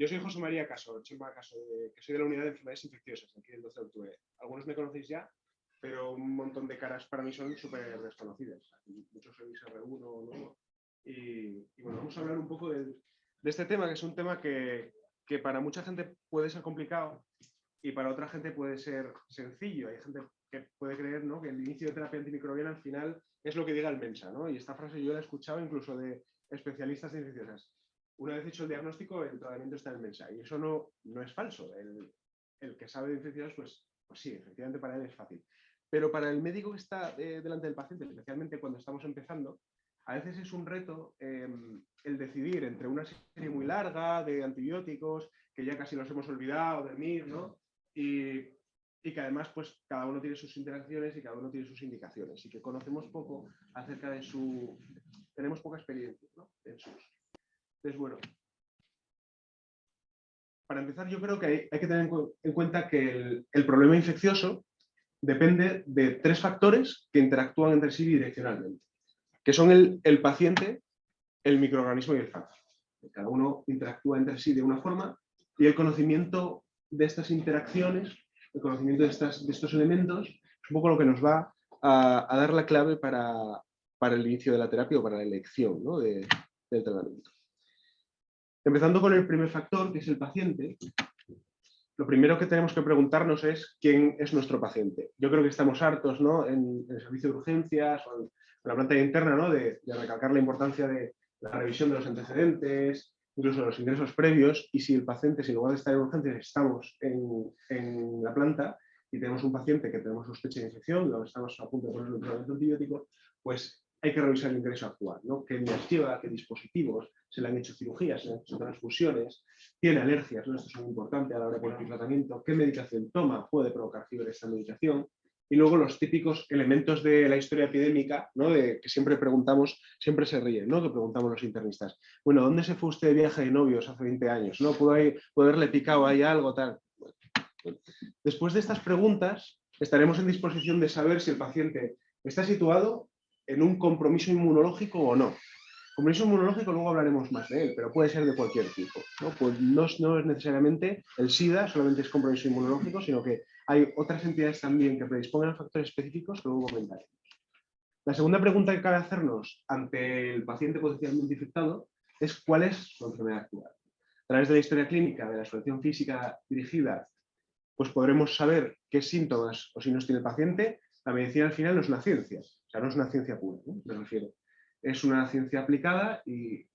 Yo soy José María Caso, Chema Caso, que soy de la Unidad de Enfermedades Infecciosas, aquí del 12 de octubre. Algunos me conocéis ya, pero un montón de caras para mí son súper desconocidas. Muchos sois R1, ¿no? Y bueno, vamos a hablar un poco de este tema, que es un tema que para mucha gente puede ser complicado y para otra gente puede ser sencillo. Hay gente que puede creer, ¿no?, que el inicio de terapia antimicrobiana al final es lo que diga el Mensa, ¿no? Y esta frase yo la he escuchado incluso de especialistas en infecciosas. Una vez hecho el diagnóstico, el tratamiento está en el Mensa. Y eso no es falso. El que sabe de infecciosas, pues sí, efectivamente para él es fácil. Pero para el médico que está delante del paciente, especialmente cuando estamos empezando, a veces es un reto el decidir entre una serie muy larga de antibióticos, que ya casi los hemos olvidado, de MIR, ¿no? Y que además, pues, cada uno tiene sus interacciones y cada uno tiene sus indicaciones. Y que conocemos poco acerca de su... Tenemos poca experiencia, ¿no?, en sus... Entonces, bueno, para empezar, yo creo que hay que tener en cuenta que el problema infeccioso depende de 3 factores que interactúan entre sí direccionalmente, que son el paciente, el microorganismo y el fármaco. Cada uno interactúa entre sí de una forma y el conocimiento de estas interacciones, el conocimiento de estos elementos, es un poco lo que nos va a dar la clave para el inicio de la terapia o para la elección, ¿no?, del tratamiento. Empezando con el primer factor, que es el paciente, lo primero que tenemos que preguntarnos es quién es nuestro paciente. Yo creo que estamos hartos, ¿no?, en el servicio de urgencias o en la planta interna, ¿no?, de recalcar la importancia de la revisión de los antecedentes, incluso los ingresos previos, y si el paciente, si en lugar de estar en urgencias estamos en la planta y tenemos un paciente que tenemos sospecha de infección, o estamos a punto de ponerle un tratamiento antibiótico, pues hay que revisar el ingreso actual, ¿no? ¿Qué vías lleva? ¿Qué dispositivos? ¿Se le han hecho cirugías? ¿Se le han hecho transfusiones? ¿Tiene alergias? ¿No? Esto es muy importante a la hora de poner el tratamiento. ¿Qué medicación toma? ¿Puede provocar fiebre esta medicación? Y luego los típicos elementos de la historia epidémica, ¿no?, de que siempre preguntamos, siempre se ríen, ¿no?, que preguntamos los internistas. Bueno, ¿dónde se fue usted de viaje de novios hace 20 años? ¿No? ¿Pudo haberle picado ahí algo, tal? Bueno. Después de estas preguntas, estaremos en disposición de saber si el paciente está situado en un compromiso inmunológico o no. Compromiso inmunológico, luego hablaremos más de él, pero puede ser de cualquier tipo, ¿no? Pues no es necesariamente el SIDA, solamente es compromiso inmunológico, sino que hay otras entidades también que predispongan a factores específicos que luego comentaremos. La segunda pregunta que cabe hacernos ante el paciente potencialmente infectado es cuál es su enfermedad actual. A través de la historia clínica, de la exploración física dirigida, pues podremos saber qué síntomas o signos tiene el paciente. La medicina al final no es una ciencia, o sea, no es una ciencia pura, ¿no?, me refiero. Es una ciencia aplicada y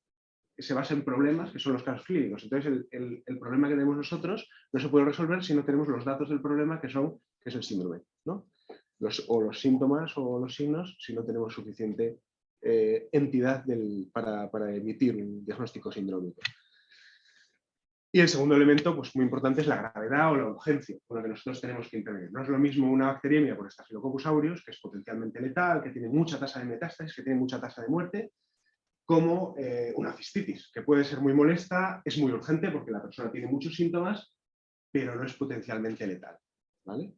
se basa en problemas que son los casos clínicos. Entonces, el problema que tenemos nosotros no se puede resolver si no tenemos los datos del problema, que es el síndrome, ¿no? O los síntomas o los signos, si no tenemos suficiente entidad para emitir un diagnóstico sindrómico. Y el segundo elemento, pues muy importante, es la gravedad o la urgencia con la que nosotros tenemos que intervenir. No es lo mismo una bacteriemia por Staphylococcus aureus, que es potencialmente letal, que tiene mucha tasa de metástasis, que tiene mucha tasa de muerte, como una cistitis, que puede ser muy molesta, es muy urgente porque la persona tiene muchos síntomas, pero no es potencialmente letal, ¿vale?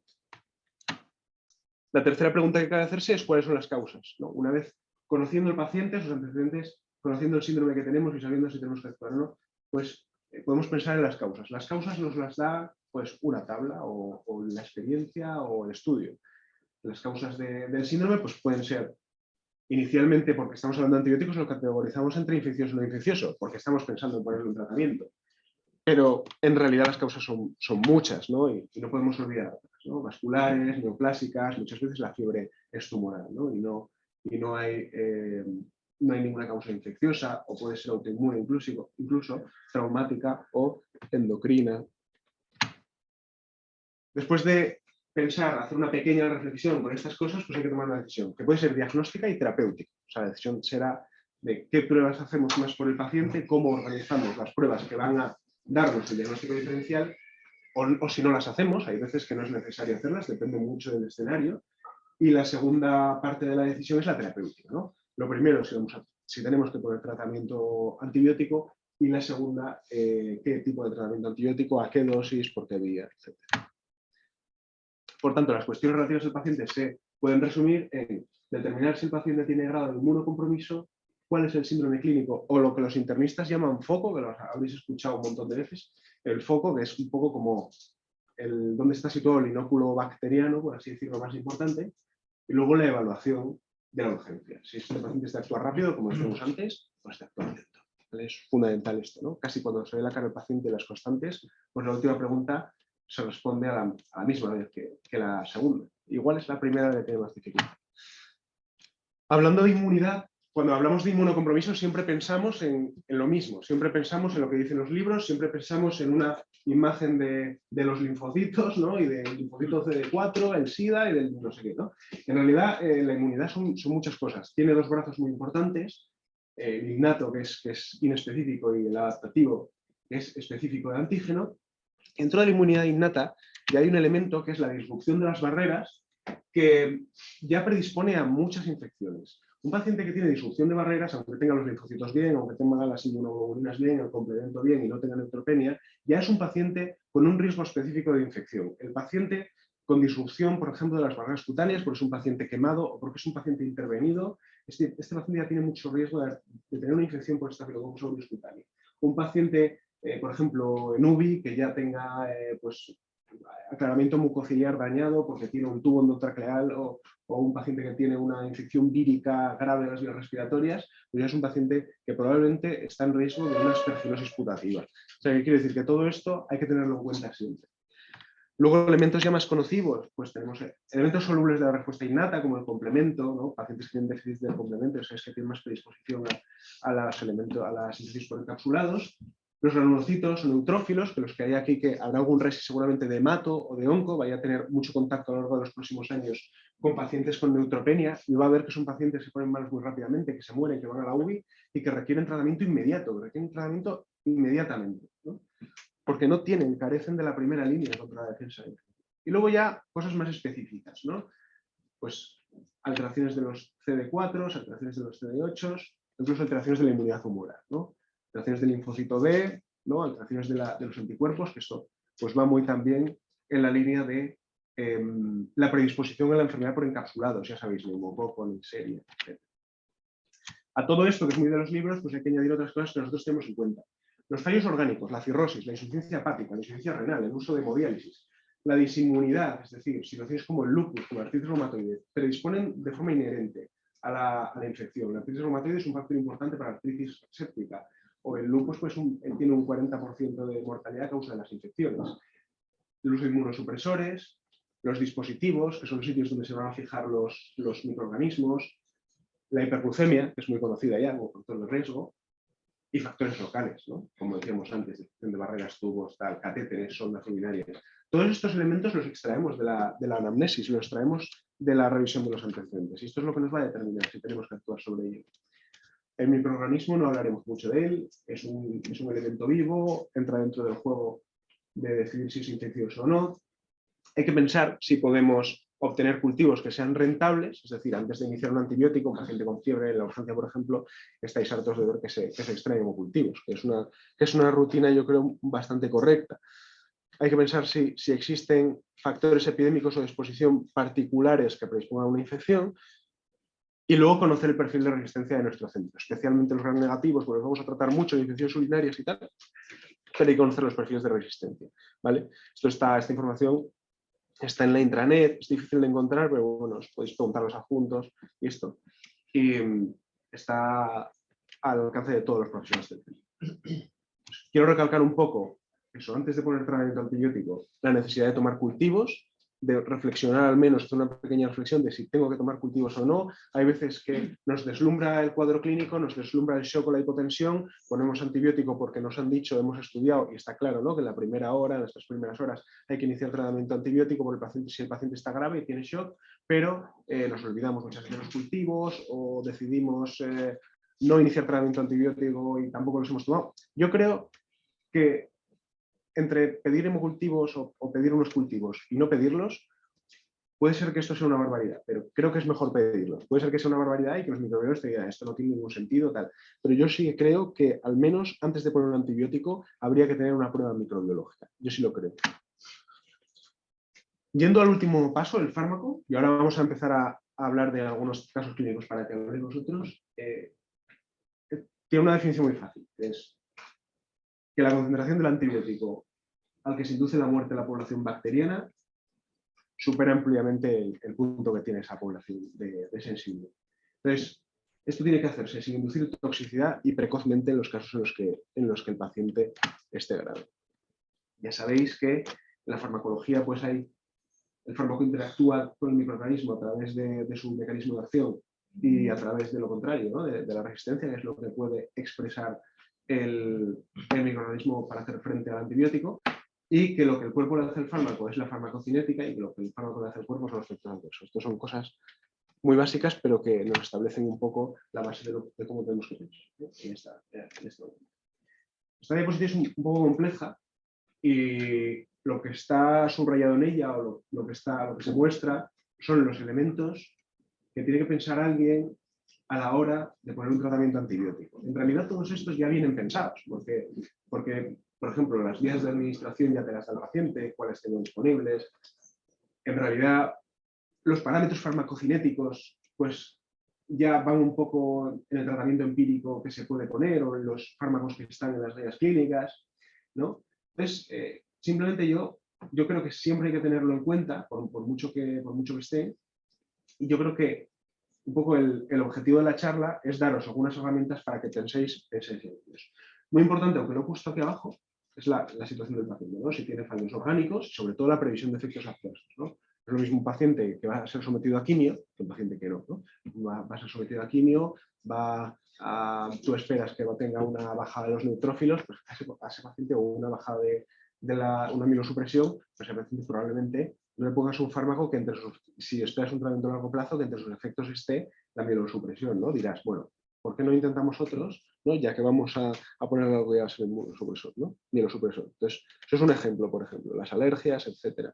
La tercera pregunta que cabe hacerse es cuáles son las causas, ¿no? Una vez conociendo el paciente, sus antecedentes, conociendo el síndrome que tenemos y sabiendo si tenemos que actuar o no, pues podemos pensar en las causas. Las causas nos las da, pues, una tabla o la experiencia o el estudio. Las causas del síndrome, pues, pueden ser inicialmente, porque estamos hablando de antibióticos, lo categorizamos entre infeccioso y no infeccioso, porque estamos pensando en ponerle un tratamiento. Pero en realidad las causas son muchas, ¿no? Y no podemos olvidar otras, ¿no? Vasculares, neoplásicas, muchas veces la fiebre es tumoral, ¿no? Y no hay ninguna causa infecciosa, o puede ser autoinmune incluso traumática o endocrina. Después de pensar, hacer una pequeña reflexión con estas cosas, pues hay que tomar una decisión, que puede ser diagnóstica y terapéutica. O sea, la decisión será de qué pruebas hacemos más por el paciente, cómo organizamos las pruebas que van a darnos el diagnóstico diferencial, o si no las hacemos, hay veces que no es necesario hacerlas, depende mucho del escenario. Y la segunda parte de la decisión es la terapéutica, ¿no? Lo primero, si tenemos que poner tratamiento antibiótico, y la segunda, qué tipo de tratamiento antibiótico, a qué dosis, por qué vía, etc. Por tanto, las cuestiones relativas al paciente se pueden resumir en determinar si el paciente tiene grado de inmunocompromiso, cuál es el síndrome clínico, o lo que los internistas llaman foco, que lo habréis escuchado un montón de veces, el foco, que es un poco como dónde está situado el inóculo bacteriano, por así decirlo, más importante, y luego la evaluación de la urgencia. Si este paciente está actúa rápido, como decíamos antes, pues está actúa lento. Es fundamental esto, ¿no? Casi cuando se ve la cara del paciente y las constantes, pues la última pregunta se responde a la misma vez que la segunda. Igual es la primera que tiene más dificultad. Hablando de inmunidad, cuando hablamos de inmunocompromiso siempre pensamos en lo mismo, siempre pensamos en lo que dicen los libros, siempre pensamos en una imagen de los linfocitos, ¿no? Y del linfocito CD4, el SIDA y del no sé qué, ¿no? En realidad la inmunidad son muchas cosas. Tiene dos brazos muy importantes, el innato, que es inespecífico, y el adaptativo, que es específico de antígeno. Dentro de la inmunidad innata ya hay un elemento que es la disrupción de las barreras, que ya predispone a muchas infecciones. Un paciente que tiene disrupción de barreras, aunque tenga los linfocitos bien, aunque tenga las inmunoglobulinas bien, el complemento bien y no tenga neutropenia, ya es un paciente con un riesgo específico de infección. El paciente con disrupción, por ejemplo, de las barreras cutáneas, porque es un paciente quemado o porque es un paciente intervenido, este paciente ya tiene mucho riesgo de tener una infección por Staphylococcus aureus cutáneo. Un paciente, por ejemplo, en UBI, que ya tenga aclaramiento mucociliar dañado porque tiene un tubo endotraqueal o un paciente que tiene una infección vírica grave de las vías respiratorias, pues ya es un paciente que probablemente está en riesgo de una aspergilosis putativa. O sea, ¿qué quiere decir? Que todo esto hay que tenerlo en cuenta siempre. Luego, elementos ya más conocidos, pues tenemos elementos solubles de la respuesta innata, como el complemento, ¿no? Pacientes que tienen déficit del complemento, es que tienen más predisposición a la síntesis por encapsulados. Los granulocitos neutrófilos, que los que hay aquí, que habrá algún resi seguramente de hemato o de onco, vaya a tener mucho contacto a lo largo de los próximos años con pacientes con neutropenia, y va a ver que son pacientes que se ponen malos muy rápidamente, que se mueren, que van a la UBI y que requieren tratamiento inmediato, que requieren tratamiento inmediatamente, ¿no? Porque no carecen de la primera línea contra la defensa. Y luego ya cosas más específicas, ¿no? Pues alteraciones de los CD4, alteraciones de los CD8, incluso alteraciones de la inmunidad humoral, ¿no? Alteraciones del linfocito B, ¿no? Alteraciones de los anticuerpos, que esto pues va muy también en la línea de la predisposición a la enfermedad por encapsulados, ya sabéis, neumococo, Neisseria, etc. A todo esto, que es muy de los libros, pues hay que añadir otras cosas que nosotros tenemos en cuenta. Los fallos orgánicos, la cirrosis, la insuficiencia hepática, la insuficiencia renal, el uso de hemodiálisis, la disinmunidad, es decir, situaciones como el lupus, como la artritis reumatoide, predisponen de forma inherente a la infección. La artritis reumatoide es un factor importante para la artritis séptica, o el lupus pues, tiene un 40% de mortalidad a causa de las infecciones. El uso de inmunosupresores, los dispositivos, que son los sitios donde se van a fijar los microorganismos, la hiperglucemia, que es muy conocida ya como factor de riesgo, y factores locales, ¿no? Como decíamos antes, detección de barreras, tubos, catéteres, sondas urinarias. Todos estos elementos los extraemos de la anamnesis, los extraemos de la revisión de los antecedentes. Y esto es lo que nos va a determinar si tenemos que actuar sobre ello. El microorganismo no hablaremos mucho de él, es un elemento vivo, entra dentro del juego de decidir si es infeccioso o no. Hay que pensar si podemos obtener cultivos que sean rentables, es decir, antes de iniciar un antibiótico, un paciente con fiebre en la urgencia, por ejemplo, estáis hartos de ver que se extraen hemocultivos, que es una rutina, yo creo, bastante correcta. Hay que pensar si existen factores epidémicos o de exposición particulares que predispongan a una infección, y luego conocer el perfil de resistencia de nuestro centro, especialmente los gram negativos, porque vamos a tratar mucho de infecciones urinarias y tal, pero hay que conocer los perfiles de resistencia, ¿vale? Esta información está en la intranet, es difícil de encontrar, pero bueno, os podéis preguntar los adjuntos y esto. Y está al alcance de todos los profesionales del centro. Quiero recalcar un poco eso, antes de poner tratamiento antibiótico, la necesidad de tomar cultivos, de reflexionar al menos, hacer una pequeña reflexión de si tengo que tomar cultivos o no. Hay veces que nos deslumbra el cuadro clínico, nos deslumbra el shock o la hipotensión, ponemos antibiótico porque nos han dicho, hemos estudiado, y está claro, ¿no?, que en la primera hora, en las 3 primeras horas, hay que iniciar tratamiento antibiótico por el paciente, si el paciente está grave y tiene shock, pero nos olvidamos muchas veces de los cultivos o decidimos no iniciar tratamiento antibiótico y tampoco los hemos tomado. Yo creo que entre pedir hemocultivos o pedir unos cultivos y no pedirlos, puede ser que esto sea una barbaridad, pero creo que es mejor pedirlos. Puede ser que sea una barbaridad y que los microbiólogos te digan esto no tiene ningún sentido, tal. Pero yo sí creo que al menos antes de poner un antibiótico habría que tener una prueba microbiológica. Yo sí lo creo. Yendo al último paso, el fármaco, y ahora vamos a empezar a hablar de algunos casos clínicos para que habléis vosotros. tiene una definición muy fácil, que es que la concentración del antibiótico al que se induce la muerte de la población bacteriana supera ampliamente el punto que tiene esa población de sensible. Entonces, esto tiene que hacerse sin inducir toxicidad y precozmente en los casos en los que el paciente esté grave. Ya sabéis que en la farmacología pues el fármaco interactúa con el microorganismo a través de su mecanismo de acción y a través de lo contrario, ¿no? de la resistencia, que es lo que puede expresar el microorganismo para hacer frente al antibiótico, y que lo que el cuerpo le hace al fármaco es la farmacocinética y que lo que el fármaco le hace al cuerpo son los efectos adversos. Estas son cosas muy básicas, pero que nos establecen un poco la base de cómo tenemos que pensar, ¿no? Esta diapositiva es un poco compleja y lo que está subrayado en ella o lo que se muestra son los elementos que tiene que pensar alguien a la hora de poner un tratamiento antibiótico. En realidad todos estos ya vienen pensados, porque por ejemplo, las vías de administración ya te las da el paciente, cuáles tengo disponibles. En realidad, los parámetros farmacocinéticos pues ya van un poco en el tratamiento empírico que se puede poner o en los fármacos que están en las guías clínicas, ¿no? Entonces, simplemente yo creo que siempre hay que tenerlo en cuenta, por mucho que esté, y yo creo que un poco el objetivo de la charla es daros algunas herramientas para que penséis en ellos. Muy importante, aunque lo he puesto aquí abajo, es la situación del paciente, ¿no? Si tiene fallos orgánicos, sobre todo la previsión de efectos adversos, ¿no? Es lo mismo un paciente que va a ser sometido a quimio que un paciente que no, ¿no? Va a ser sometido a quimio, tú esperas que tenga una bajada de los neutrófilos, pues a ese paciente o una bajada de una amilosupresión, pues ese paciente probablemente no le pongas un fármaco que si esperas un tratamiento a largo plazo, que entre sus efectos esté la mielosupresión, ¿no? Dirás, bueno, ¿por qué no intentamos otros, ¿no? Ya que vamos a poner algo que va a ser mielosupresor, ¿no? Mielosupresor. Entonces, eso es un ejemplo, por ejemplo, las alergias, etcétera.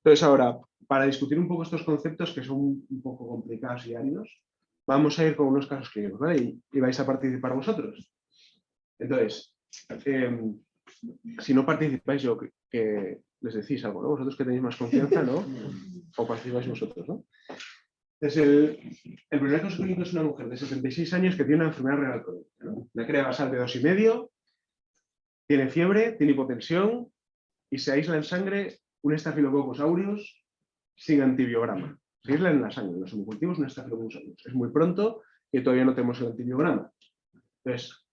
Entonces, ahora, para discutir un poco estos conceptos que son un poco complicados y áridos, vamos a ir con unos casos clínicos, ¿vale? Y vais a participar vosotros. Entonces, si no participáis, yo que les decís algo, ¿no? Vosotros que tenéis más confianza, ¿no? O participáis vosotros, ¿no? Entonces, el primer caso clínico es una mujer de 76 años que tiene una enfermedad renal crónica, ¿no? La crea basal de 2,5, tiene fiebre, tiene hipotensión y se aísla en sangre un Staphylococcus aureus sin antibiograma. Se aísla en la sangre, en los hemocultivos un Staphylococcus aureus. Es muy pronto y todavía no tenemos el antibiograma. Entonces,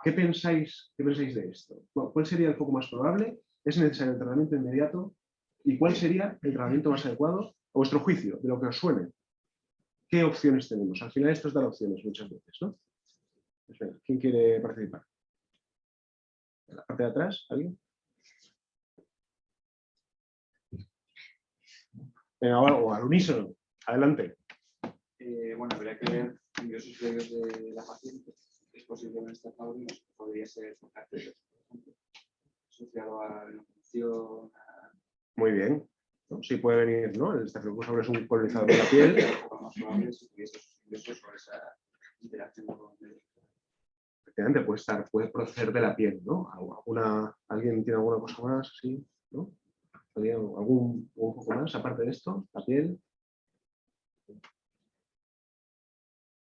¿qué pensáis de esto? ¿Cuál sería el foco más probable? ¿Es necesario el tratamiento inmediato? ¿Y cuál sería el tratamiento más adecuado a vuestro juicio, de lo que os suene? ¿Qué opciones tenemos? Al final esto es dar opciones muchas veces, ¿no? Espera, ¿quién quiere participar? ¿En la parte de atrás? ¿Alguien? Venga, o al unísono. Adelante. Bueno, habría que ver ingresos previos de la paciente. Es posible en esta fase, podría ser asociado a la infección. Muy bien. Sí puede venir, ¿no? El Staphylococcus aureus es un colonizador de la piel. Lo más probable es que esos ingresos por esa interacción con el... Efectivamente, puede proceder de la piel, ¿no? ¿Alguien tiene alguna cosa más? ¿Sí? ¿No? ¿Un poco más aparte de esto? ¿La piel?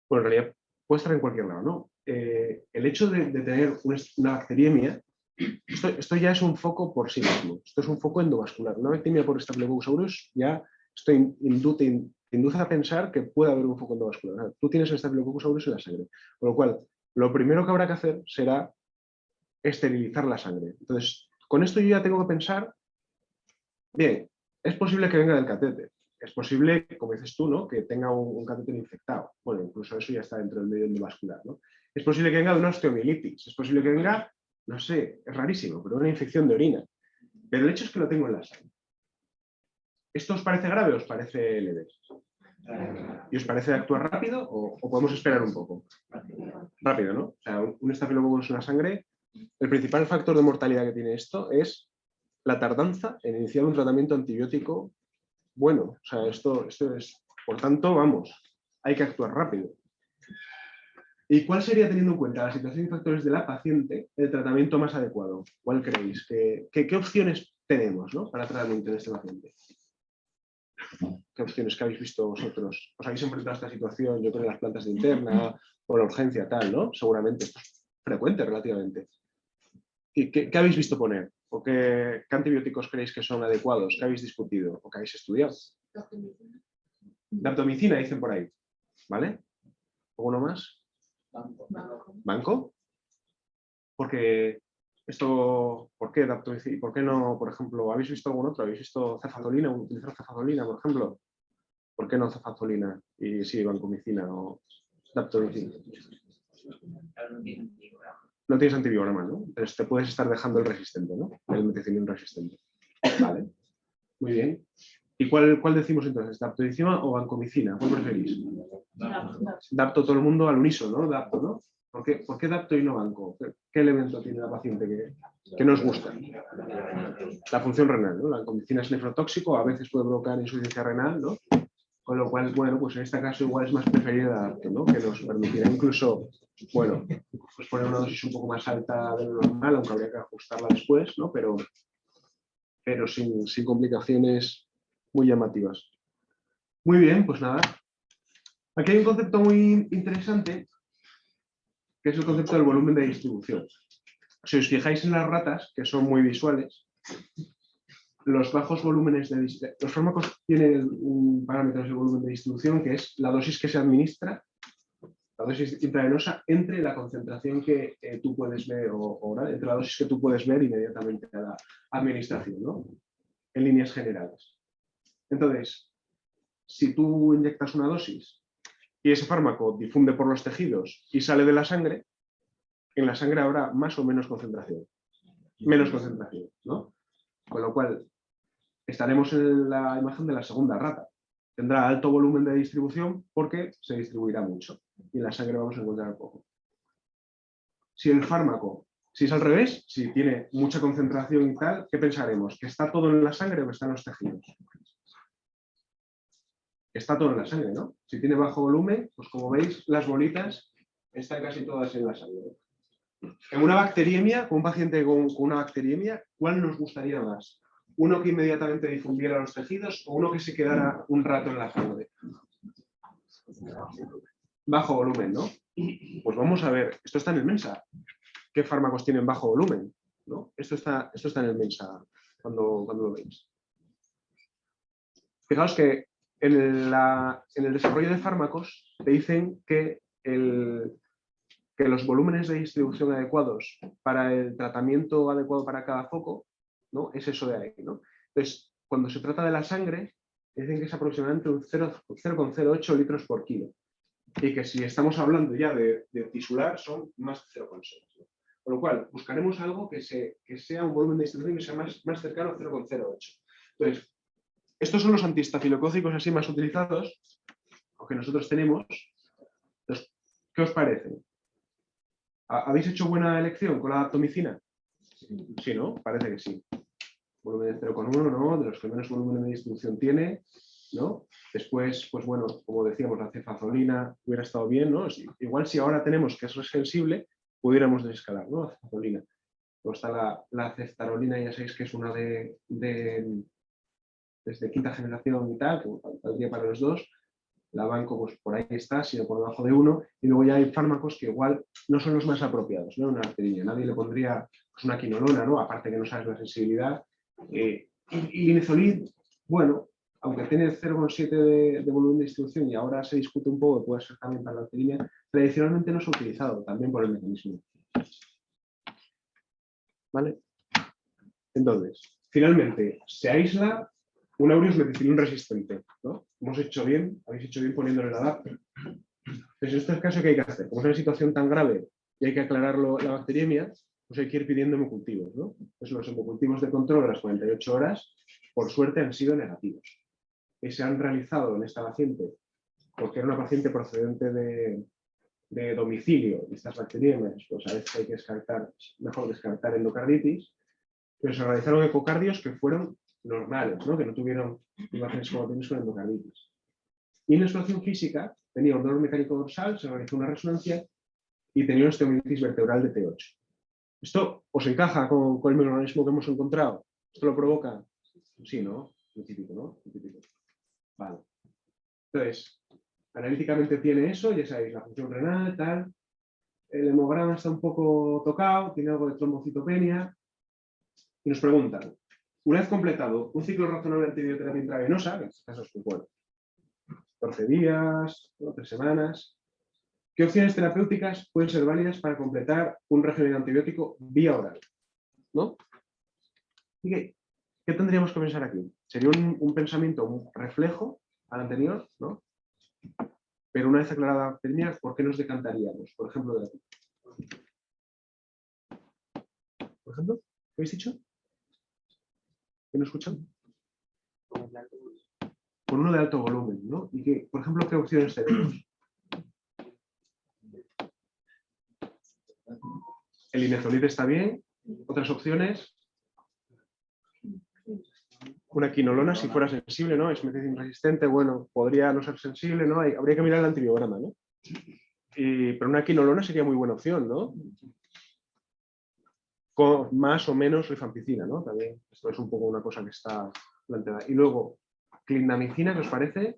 Bueno, en realidad puede estar en cualquier lado, ¿no? El hecho de tener una bacteriemia, esto ya es un foco por sí mismo. Esto es un foco endovascular. Una bacteriemia por Staphylococcus aureus ya te induce a pensar que puede haber un foco endovascular. Tú tienes el Staphylococcus aureus en la sangre. Con lo cual, lo primero que habrá que hacer será esterilizar la sangre. Entonces, con esto yo ya tengo que pensar, bien, es posible que venga del catéter. Es posible, como dices tú, ¿no? Que tenga un catéter infectado. Bueno, incluso eso ya está dentro del medio endovascular, ¿no? Es posible que venga de una osteomielitis. Es posible que venga, no sé, es rarísimo, pero una infección de orina. Pero el hecho es que lo tengo en la sangre. ¿Esto os parece grave o os parece leve? ¿Y os parece actuar rápido o podemos esperar un poco? Rápido, ¿no? O sea, un estafilococcus en la sangre, el principal factor de mortalidad que tiene esto es la tardanza en iniciar un tratamiento antibiótico bueno. O sea, esto es, por tanto, vamos, hay que actuar rápido. ¿Y cuál sería, teniendo en cuenta la situación y factores de la paciente, el tratamiento más adecuado? ¿Cuál creéis? ¿Qué opciones tenemos, ¿no? Para tratamiento de este paciente? ¿Qué opciones que habéis visto vosotros? ¿Os habéis enfrentado a esta situación? Yo creo en las plantas de interna o la urgencia tal, ¿no? Seguramente esto es frecuente relativamente. ¿Y qué habéis visto poner? ¿O qué antibióticos creéis que son adecuados? ¿Qué habéis discutido o qué habéis estudiado? Daptomicina, dicen por ahí. ¿Vale? ¿Alguno más? ¿Banco? Porque esto, ¿por qué daptomicina? ¿Por qué no, por ejemplo, habéis visto algún otro? ¿Habéis visto cefazolina? ¿Utilizar cefazolina, por ejemplo? ¿Por qué no cefazolina? Y sí, vancomicina o daptomicina. No tienes antibiograma, ¿no? Entonces te puedes estar dejando el resistente, ¿no? El meticilina resistente. Vale. Muy bien. ¿Y cuál decimos entonces? ¿Daptomicina o vancomicina? ¿Cuál preferís? Dapto todo el mundo al unísono, ¿no? Dapto, ¿no? ¿Por qué dapto y no banco? ¿Qué elemento tiene la paciente que nos gusta? La función renal, ¿no? La vancomicina es nefrotóxico, a veces puede provocar insuficiencia renal, ¿no? Con lo cual, bueno, pues en este caso igual es más preferida dapto, ¿no? Que nos permitirá incluso, bueno, pues poner una dosis un poco más alta de lo normal, aunque habría que ajustarla después, ¿no? Pero sin complicaciones muy llamativas. Muy bien, pues nada. Aquí hay un concepto muy interesante, que es el concepto del volumen de distribución. Si os fijáis en las ratas, que son muy visuales, los bajos volúmenes de distribución, los fármacos tienen un parámetro de volumen de distribución, que es la dosis que se administra, la dosis intravenosa, entre la concentración que tú puedes ver, entre la dosis que tú puedes ver inmediatamente a la administración, ¿no? En líneas generales. Entonces, si tú inyectas una dosis y ese fármaco difunde por los tejidos y sale de la sangre, en la sangre habrá más o menos concentración. Menos concentración, ¿no? Con lo cual, estaremos en la imagen de la segunda rata. Tendrá alto volumen de distribución porque se distribuirá mucho. Y en la sangre vamos a encontrar poco. Si el fármaco, si es al revés, si tiene mucha concentración y tal, ¿qué pensaremos? ¿Que está todo en la sangre o que está en los tejidos? Está todo en la sangre, ¿no? Si tiene bajo volumen, pues como veis, las bolitas están casi todas en la sangre. En una bacteriemia, con un paciente con una bacteriemia, ¿cuál nos gustaría más? ¿Uno que inmediatamente difundiera los tejidos o uno que se quedara un rato en la sangre? Bajo volumen, ¿no? Pues vamos a ver, esto está en el Mensa. ¿Qué fármacos tienen bajo volumen? ¿No? Esto está en el Mensa cuando lo veis. Fijaos que en el desarrollo de fármacos te dicen que los volúmenes de distribución adecuados para el tratamiento adecuado para cada foco, ¿no? Es eso de ahí, ¿no? Entonces, cuando se trata de la sangre, dicen que es aproximadamente un 0,08 litros por kilo. Y que si estamos hablando ya de tisular, son más de 0,6. ¿no? Con lo cual, buscaremos algo que sea un volumen de distribución que sea más cercano a 0,08. Entonces, estos son los antiestafilocócicos así más utilizados, o que nosotros tenemos. Entonces, ¿qué os parece? ¿Habéis hecho buena elección con la daptomicina? Sí, ¿no? Parece que sí. Volumen de 0,1, ¿no? De los que menos volumen de distribución tiene, ¿no? Después, pues bueno, como decíamos, la cefazolina hubiera estado bien, ¿no? Igual si ahora tenemos que es sensible, pudiéramos desescalar, ¿no? La cefazolina. Luego está la ceftarolina, ya sabéis que es una desde quinta generación y tal, que valdría para los dos. La banco, pues por ahí está, sino por debajo de 1. Y luego ya hay fármacos que igual no son los más apropiados, ¿no? Una bacteriemia. Nadie le pondría pues, una quinolona, ¿no? Aparte que no sabes la sensibilidad. Y linezolid, bueno, aunque tiene 0,7 de volumen de distribución y ahora se discute un poco que puede ser también para la bacteriemia, tradicionalmente no se ha utilizado, también por el mecanismo. ¿Vale? Entonces, finalmente, se aísla un aureus meticilin resistente, ¿no? Habéis hecho bien poniéndole la DAP. Entonces, en este caso, ¿qué hay que hacer? Como es una situación tan grave y hay que aclarar la bacteriemia, pues hay que ir pidiendo hemocultivos, ¿no? Pues los hemocultivos de control de las 48 horas, por suerte, han sido negativos. Y se han realizado en esta paciente, porque era una paciente procedente de domicilio, y estas bacteriemias, pues a veces hay que mejor descartar endocarditis, pero se realizaron ecocardios que fueron normales, ¿no? Que no tuvieron imágenes como tenéis con endocarditis. Y en exploración física tenía un dolor mecánico dorsal, se realizó una resonancia y tenía una osteomielitis vertebral de T8. ¿Esto os encaja con el microorganismo que hemos encontrado? ¿Esto lo provoca? Sí, ¿no? Muy típico, ¿no? Muy típico. Vale. Entonces, analíticamente tiene eso, ya sabéis, la función renal, tal. El hemograma está un poco tocado, tiene algo de trombocitopenia. Y nos preguntan, una vez completado un ciclo razonable de antibioterapia intravenosa, en este caso es bueno, 14 días, 3 semanas, ¿qué opciones terapéuticas pueden ser válidas para completar un régimen antibiótico vía oral? ¿No? ¿Y qué tendríamos que pensar aquí? Sería un pensamiento, un reflejo al anterior, ¿no? Pero una vez aclarada la bacteriemia, ¿por qué nos decantaríamos? Por ejemplo, de aquí. ¿Por ejemplo? ¿Qué habéis dicho? ¿Qué no escuchan? Por uno de alto volumen, ¿no? Y que, por ejemplo, ¿qué opciones tenemos? El linezolid está bien. Otras opciones. Una quinolona, si fuera sensible, ¿no? Es meticin resistente, bueno, podría no ser sensible, ¿no? Habría que mirar el antibiograma, ¿no? Pero una quinolona sería muy buena opción, ¿no? Con más o menos rifampicina, ¿no? También esto es un poco una cosa que está planteada. Y luego, clindamicina, ¿qué os parece?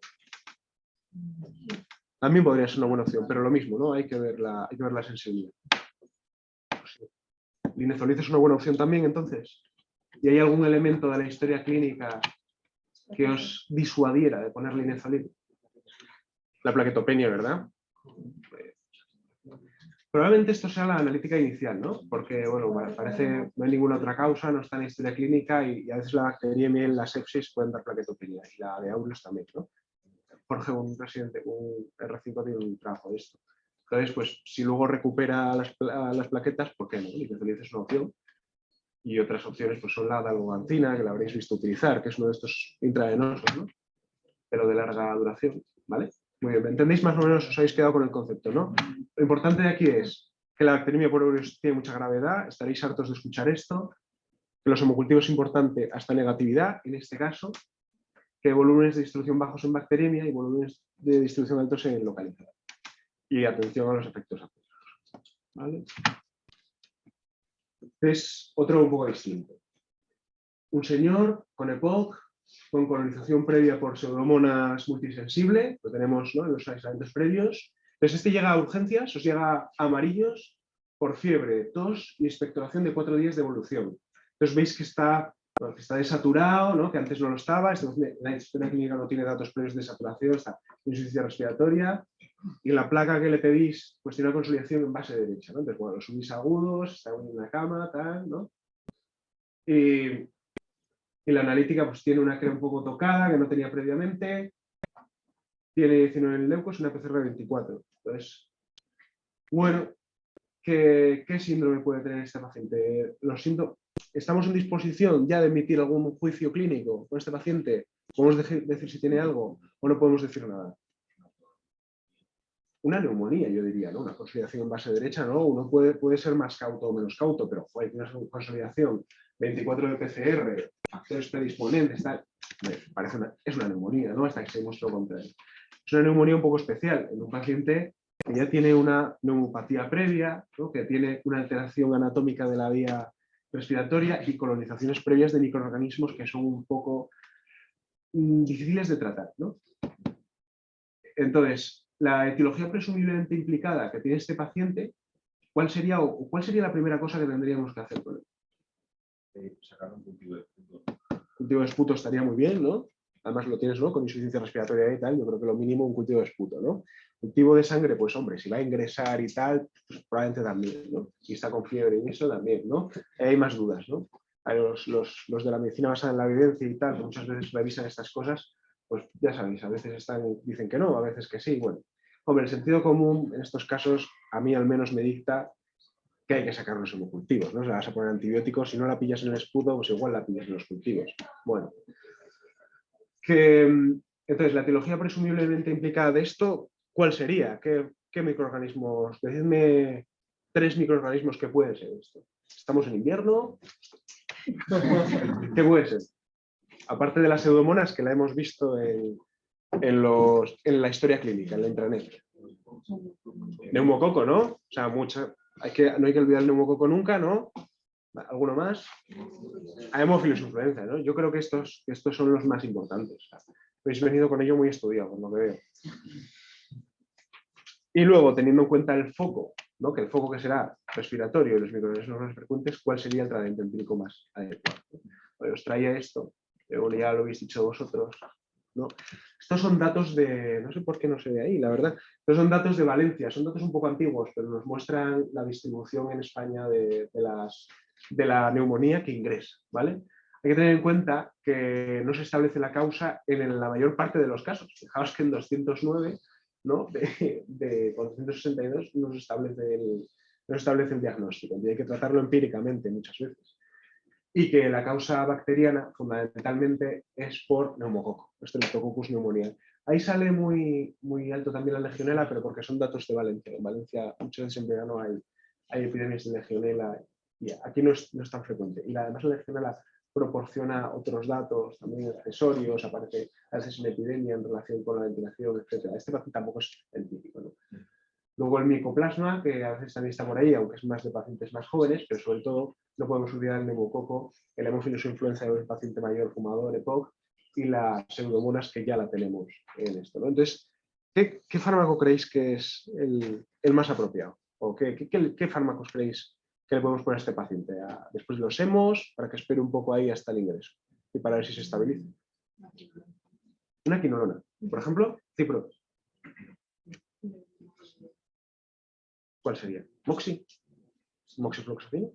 También podría ser una buena opción, pero lo mismo, ¿no? Hay que ver la sensibilidad. Linezolid es una buena opción también, entonces. ¿Y hay algún elemento de la historia clínica que os disuadiera de poner linezolid? La plaquetopenia, ¿verdad? Probablemente esto sea la analítica inicial, ¿no? Porque, bueno, parece no hay ninguna otra causa, no está en la historia clínica y a veces la bacteriemia y la sepsis pueden dar plaquetopenia y la de aureus también, ¿no? Jorge, un residente, un R5 tiene un trabajo de esto. Entonces, pues, si luego recupera las plaquetas, ¿por qué no? Linezolid es una opción. Y otras opciones pues, son la dalbavancina, que la habréis visto utilizar, que es uno de estos intravenosos, ¿no? Pero de larga duración, ¿vale? Muy bien, ¿entendéis más o menos? Os habéis quedado con el concepto, ¿no? Lo importante de aquí es que la bacteriemia por aureus tiene mucha gravedad, estaréis hartos de escuchar esto, que los hemocultivos es importante hasta negatividad, en este caso, que volúmenes de distribución bajos en bacteriemia y volúmenes de distribución altos en localizada. Y atención a los efectos adversos, ¿vale? Es otro un poco distinto. Un señor con EPOC, con colonización previa por pseudomonas multisensible, lo tenemos, ¿no?, en los aislamientos previos. Entonces este llega a urgencias, os llega a amarillos por fiebre, tos y expectoración de 4 días de evolución. Entonces veis que está desaturado, ¿no?, que antes no lo estaba, la historia clínica no tiene datos previos de saturación, está en insuficiencia respiratoria, y la placa que le pedís pues tiene una consolidación en base derecha, ¿no? Entonces, bueno, los subís agudos, está en una cama, tal, ¿no? Y la analítica pues tiene una CRE un poco tocada, que no tenía previamente, tiene 19 en leucos y una PCR de 24. Entonces, bueno, ¿qué síndrome puede tener este paciente? ¿Estamos en disposición ya de emitir algún juicio clínico con este paciente? ¿Podemos decir si tiene algo o no podemos decir nada? Una neumonía, yo diría, ¿no? Una consolidación en base derecha, ¿no? Uno puede ser más cauto o menos cauto, pero hay una consolidación, 24 de PCR, factores predisponentes, tal, es una neumonía, ¿no? Hasta que se demuestre lo contrario. Es una neumonía un poco especial en un paciente que ya tiene una neumopatía previa, ¿no?, que tiene una alteración anatómica de la vía respiratoria y colonizaciones previas de microorganismos que son un poco difíciles de tratar, ¿no? Entonces, la etiología presumiblemente implicada que tiene este paciente, ¿cuál sería la primera cosa que tendríamos que hacer con él? Sacar un cultivo de esputo. Cultivo de esputo estaría muy bien, ¿no? Además lo tienes, ¿no?, con insuficiencia respiratoria y tal, yo creo que lo mínimo un cultivo de esputo, ¿no? Cultivo de sangre, pues hombre, si va a ingresar y tal, pues probablemente también, ¿no? Si está con fiebre y eso también, ¿no? Hay más dudas, ¿no? Hay los de la medicina basada en la evidencia y tal, que muchas veces revisan estas cosas, pues ya sabéis, a veces dicen que no, a veces que sí, bueno. Hombre, el sentido común en estos casos, a mí al menos me dicta que hay que sacar los hemocultivos, ¿no? O sea, vas a poner antibióticos, si no la pillas en el esputo, pues igual la pillas en los cultivos. Bueno. Entonces, la etiología presumiblemente implicada de esto, ¿cuál sería? ¿Qué microorganismos? Decidme 3 microorganismos que pueden ser esto. ¿Estamos en invierno? ¿Qué puede ser? Aparte de las pseudomonas que la hemos visto en la historia clínica, en la intranet. Neumococo, ¿no? O sea, no hay que olvidar el neumococo nunca, ¿no? ¿Alguno más? Haemophilus influenza, ¿no? Yo creo que estos son los más importantes. habéis venido con ello muy estudiado, por lo que veo. Y luego, teniendo en cuenta el foco, ¿no? Que el foco que será respiratorio y los microorganismos más frecuentes, ¿cuál sería el tratamiento empírico más adecuado? Bueno, os traía esto, pero ya lo habéis dicho vosotros, ¿no? Estos son datos de, no sé por qué no se ve ahí, la verdad, estos son datos de Valencia, son datos un poco antiguos, pero nos muestran la distribución en España de la neumonía que ingresa, ¿vale? Hay que tener en cuenta que no se establece la causa en la mayor parte de los casos. Fijaos que en 209, ¿no? de 462 no se establece el diagnóstico, y hay que tratarlo empíricamente muchas veces. Y que la causa bacteriana fundamentalmente es por neumococo, Streptococcus pneumoniae. Ahí sale muy, muy alto también la legionela, pero porque son datos de Valencia. En Valencia muchas veces en verano hay epidemias de legionela y aquí no es tan frecuente. Y además la legionela proporciona otros datos también accesorios, aparece a veces una epidemia en relación con la ventilación, etc. Este paciente tampoco es el típico, ¿no? Luego el micoplasma, que a veces también está por ahí, aunque es más de pacientes más jóvenes, pero sobre todo no podemos olvidar el neumococo, el Haemophilus influenzae de un paciente mayor fumador, EPOC, y las pseudomonas que ya la tenemos en esto, ¿no? Entonces, ¿qué fármaco creéis que es el más apropiado? ¿O qué fármacos creéis que le podemos poner a este paciente? Después los hemos, para que espere un poco ahí hasta el ingreso y para ver si se estabiliza. Una quinolona, por ejemplo, cipro. ¿Cuál sería? ¿Moxi? ¿Moxifloxacino?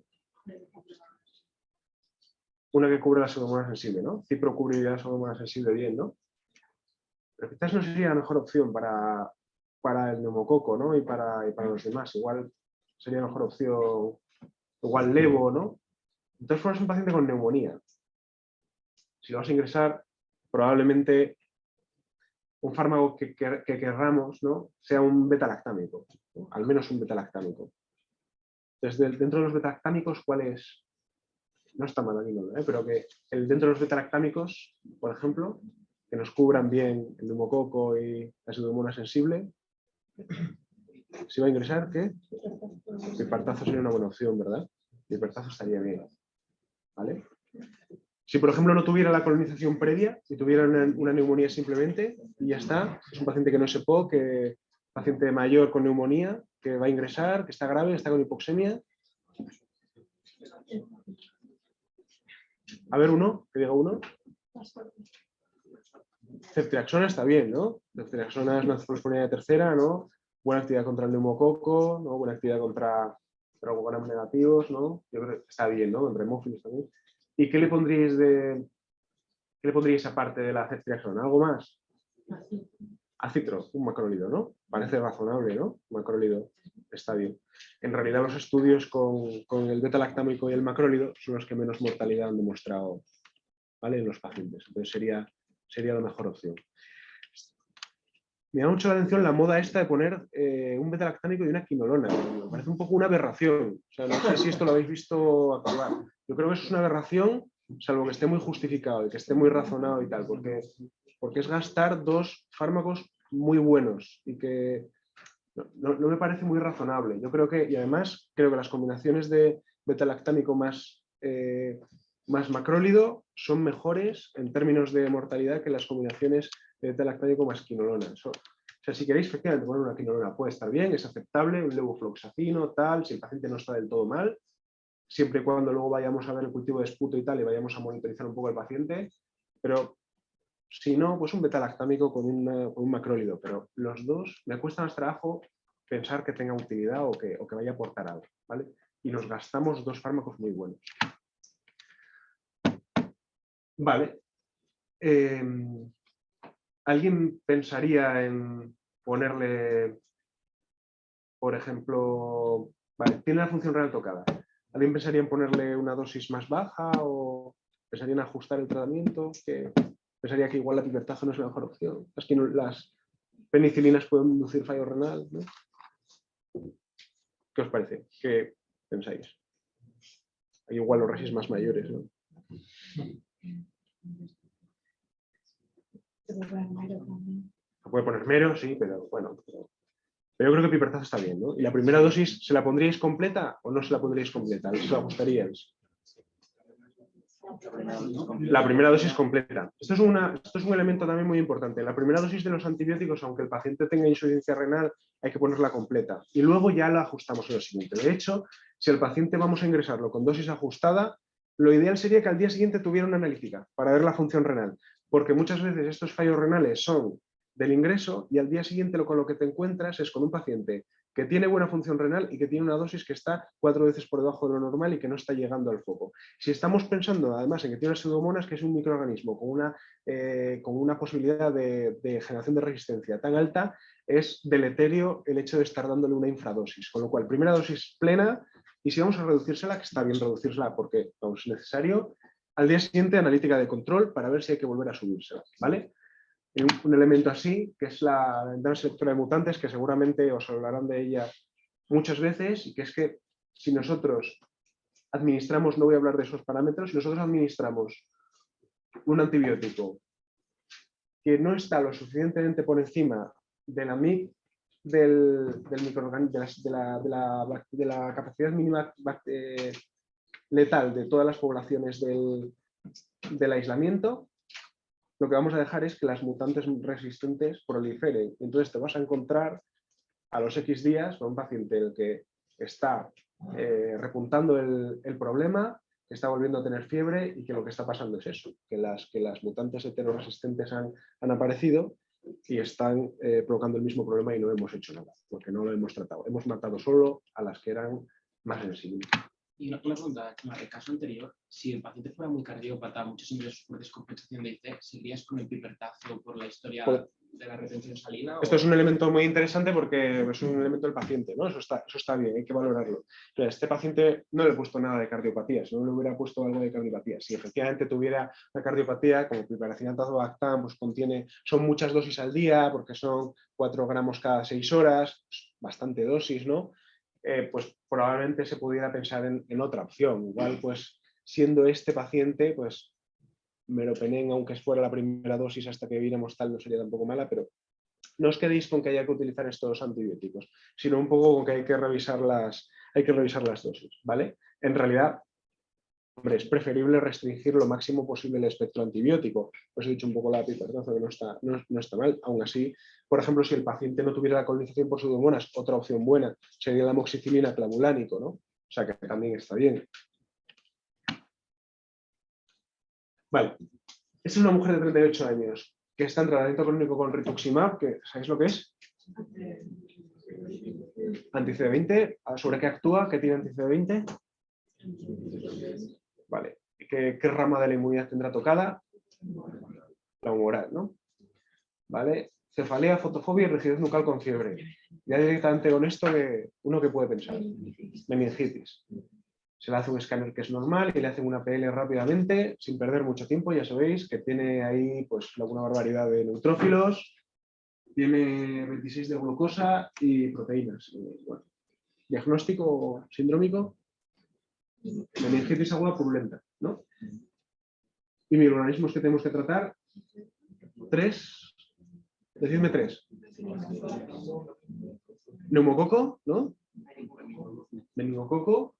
Una que cubre la pseudomonas sensible, ¿no? Cipro cubriría la pseudomonas sensible bien, ¿no? Pero quizás no sería la mejor opción para el neumococo, ¿no? Y para los demás. Igual sería la mejor opción, igual levo, ¿no? Entonces, fueras un paciente con neumonía. Si lo vas a ingresar, probablemente un fármaco que querramos, ¿no? Sea un beta-lactámico, ¿no? Al menos un beta-lactámico. Entonces, dentro de los beta-lactámicos, ¿cuál es? No está mal aquí, ¿no? Pero que dentro de los beta-lactámicos, por ejemplo, que nos cubran bien el neumococo y la pseudomonas sensible, si va a ingresar, ¿qué? Pipartazo sería una buena opción, ¿verdad? Pipartazo estaría bien, ¿vale? Si, por ejemplo, no tuviera la colonización previa y tuviera una neumonía simplemente, y ya está, es un paciente que no se PO, que paciente mayor con neumonía, que va a ingresar, que está grave, que está con hipoxemia. A ver, uno, que diga uno. Ceftriaxona está bien, ¿no? Ceftriaxona es una cefalosporina de tercera, ¿no? Buena actividad contra el neumococo, ¿no? Buena actividad contra gram negativos, ¿no? Yo creo que está bien, ¿no? Contra hemófilos también. ¿Y qué le pondríais aparte de la ceftriaxona? ¿Algo más? Acitro, un macrólido, ¿no? Parece razonable, ¿no? Macrólido está bien. En realidad los estudios con el beta-lactámico y el macrólido son los que menos mortalidad han demostrado, ¿vale? En los pacientes. Entonces sería la mejor opción. Me llama mucho la atención la moda esta de poner un beta-lactámico y una quinolona. Me parece un poco una aberración. O sea, no sé si esto lo habéis visto actuar. Yo creo que eso es una aberración, salvo que esté muy justificado y que esté muy razonado y tal, porque es gastar dos fármacos muy buenos y que no me parece muy razonable. Yo creo que, y además, creo que las combinaciones de beta-lactámico más macrólido son mejores en términos de mortalidad que las combinaciones de beta-lactámico más quinolona. O sea, si queréis efectivamente poner una quinolona puede estar bien, es aceptable, un levofloxacino, tal, si el paciente no está del todo mal, siempre y cuando luego vayamos a ver el cultivo de esputo y tal y vayamos a monitorizar un poco al paciente, pero si no, pues un beta-lactámico con un macrólido, pero los dos me cuesta más trabajo pensar que tenga utilidad o que vaya a aportar algo, ¿vale? Y nos gastamos dos fármacos muy buenos. Vale. ¿Alguien pensaría en ponerle, por ejemplo, vale, tiene la función renal tocada? ¿Alguien pensaría en ponerle una dosis más baja o pensaría en ajustar el tratamiento? Pensaría que igual la pipertazo no es la mejor opción. Las penicilinas pueden inducir fallo renal, ¿no? ¿Qué os parece? ¿Qué pensáis? Hay igual los resis más mayores, ¿no? Se puede poner mero, sí, pero bueno. Pero yo creo que pipertazo está bien, ¿no? ¿Y la primera dosis se la pondríais completa o no se la pondríais completa? ¿Se la ajustaríais? La primera dosis completa. Esto es un elemento también muy importante. La primera dosis de los antibióticos, aunque el paciente tenga insuficiencia renal, hay que ponerla completa. Y luego ya la ajustamos en lo siguiente. De hecho, si el paciente vamos a ingresarlo con dosis ajustada, lo ideal sería que al día siguiente tuviera una analítica para ver la función renal. Porque muchas veces estos fallos renales son del ingreso y al día siguiente con lo que te encuentras es con un paciente que tiene buena función renal y que tiene una dosis que está 4 veces por debajo de lo normal y que no está llegando al foco. Si estamos pensando además en que tiene una pseudomonas, que es un microorganismo con una posibilidad de generación de resistencia tan alta, es deleterio el hecho de estar dándole una infradosis. Con lo cual, primera dosis plena, y si vamos a reducírsela, que está bien reducírsela porque es necesario, al día siguiente analítica de control para ver si hay que volver a subírsela, ¿vale? Un elemento así, que es la ventana selectora de mutantes, que seguramente os hablarán de ella muchas veces, y que es que si nosotros administramos, no voy a hablar de esos parámetros, si nosotros administramos un antibiótico que no está lo suficientemente por encima de la MIC del microorganismo, de la capacidad mínima letal de todas las poblaciones del aislamiento, lo que vamos a dejar es que las mutantes resistentes proliferen. Entonces te vas a encontrar a los X días con un paciente el que está repuntando el problema, que está volviendo a tener fiebre y que lo que está pasando es eso, que las mutantes heteroresistentes han aparecido y están provocando el mismo problema y no hemos hecho nada, porque no lo hemos tratado. Hemos matado solo a las que eran más sensibles. Y una pregunta, en el caso anterior, si el paciente fuera muy cardiópata, muchos ingresos por descompensación de IC, ¿seguirías con el pipertazo por la historia de la retención salina? Esto es un elemento muy interesante porque es un elemento del paciente, ¿no? Eso está bien, hay que valorarlo. Pero a este paciente no le he puesto nada de cardiopatía, si no le hubiera puesto algo de cardiopatía. Si efectivamente tuviera una cardiopatía, como piperacinato bactam, pues son muchas dosis al día, porque son 4 gramos cada 6 horas, bastante dosis, ¿no? Pues probablemente se pudiera pensar en otra opción. Igual, pues, siendo este paciente, pues, meropenem, aunque fuera la primera dosis hasta que viéramos tal, no sería tampoco mala, pero no os quedéis con que haya que utilizar estos antibióticos, sino un poco con que hay que revisar las dosis, ¿vale? En realidad, hombre, es preferible restringir lo máximo posible el espectro antibiótico. Os he dicho un poco la pipertazo, que no está mal. Aún así, por ejemplo, si el paciente no tuviera la colonización por pseudomonas, otra opción buena sería la amoxicilina clavulánico, ¿no? O sea que también está bien. Vale. Esta es una mujer de 38 años que está en tratamiento crónico con rituximab, que ¿sabéis lo que es? Anti-CD20. ¿Sobre qué actúa? ¿Qué tiene anti-CD20? Vale. ¿Qué rama de la inmunidad tendrá tocada? La humoral, ¿no? Vale. Cefalea, fotofobia y rigidez nucal con fiebre. Ya directamente con esto, uno que puede pensar. Meningitis. Se le hace un escáner que es normal y le hacen una PL rápidamente, sin perder mucho tiempo. Ya sabéis que tiene ahí pues alguna barbaridad de neutrófilos, tiene 26 de glucosa y proteínas. Bueno, diagnóstico sindrómico, meningitis aguda purulenta, ¿no? Y microorganismos que tenemos que tratar, 3, decidme 3. Neumococo, ¿no? Meningococo.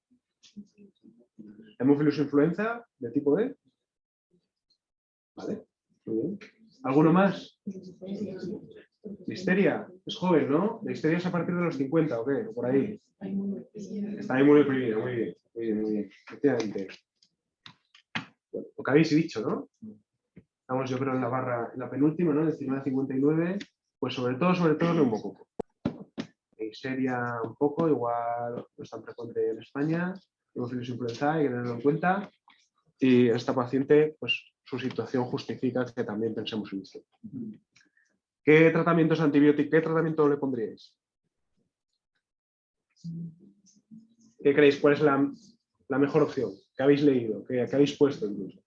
Hemófilus influenza de tipo E. Vale, muy bien. ¿Alguno más? Listeria. Es joven, ¿no? La histeria es a partir de los 50, ¿o qué? Por ahí. Está ahí muy deprimido, muy bien. Muy bien, muy bien. Efectivamente. Bueno, lo que habéis dicho, ¿no? Estamos, yo creo, en la penúltima, ¿no? De 59, pues sobre todo neumococo. Listeria un poco, igual no es tan frecuente en España. Hemófilus influenza, hay que tenerlo en cuenta. Y esta paciente, pues su situación justifica que también pensemos en esto. ¿Qué tratamientos antibióticos, qué tratamiento le pondríais? ¿Qué creéis? ¿Cuál es la mejor opción? ¿Qué habéis leído? ¿Qué habéis puesto incluso?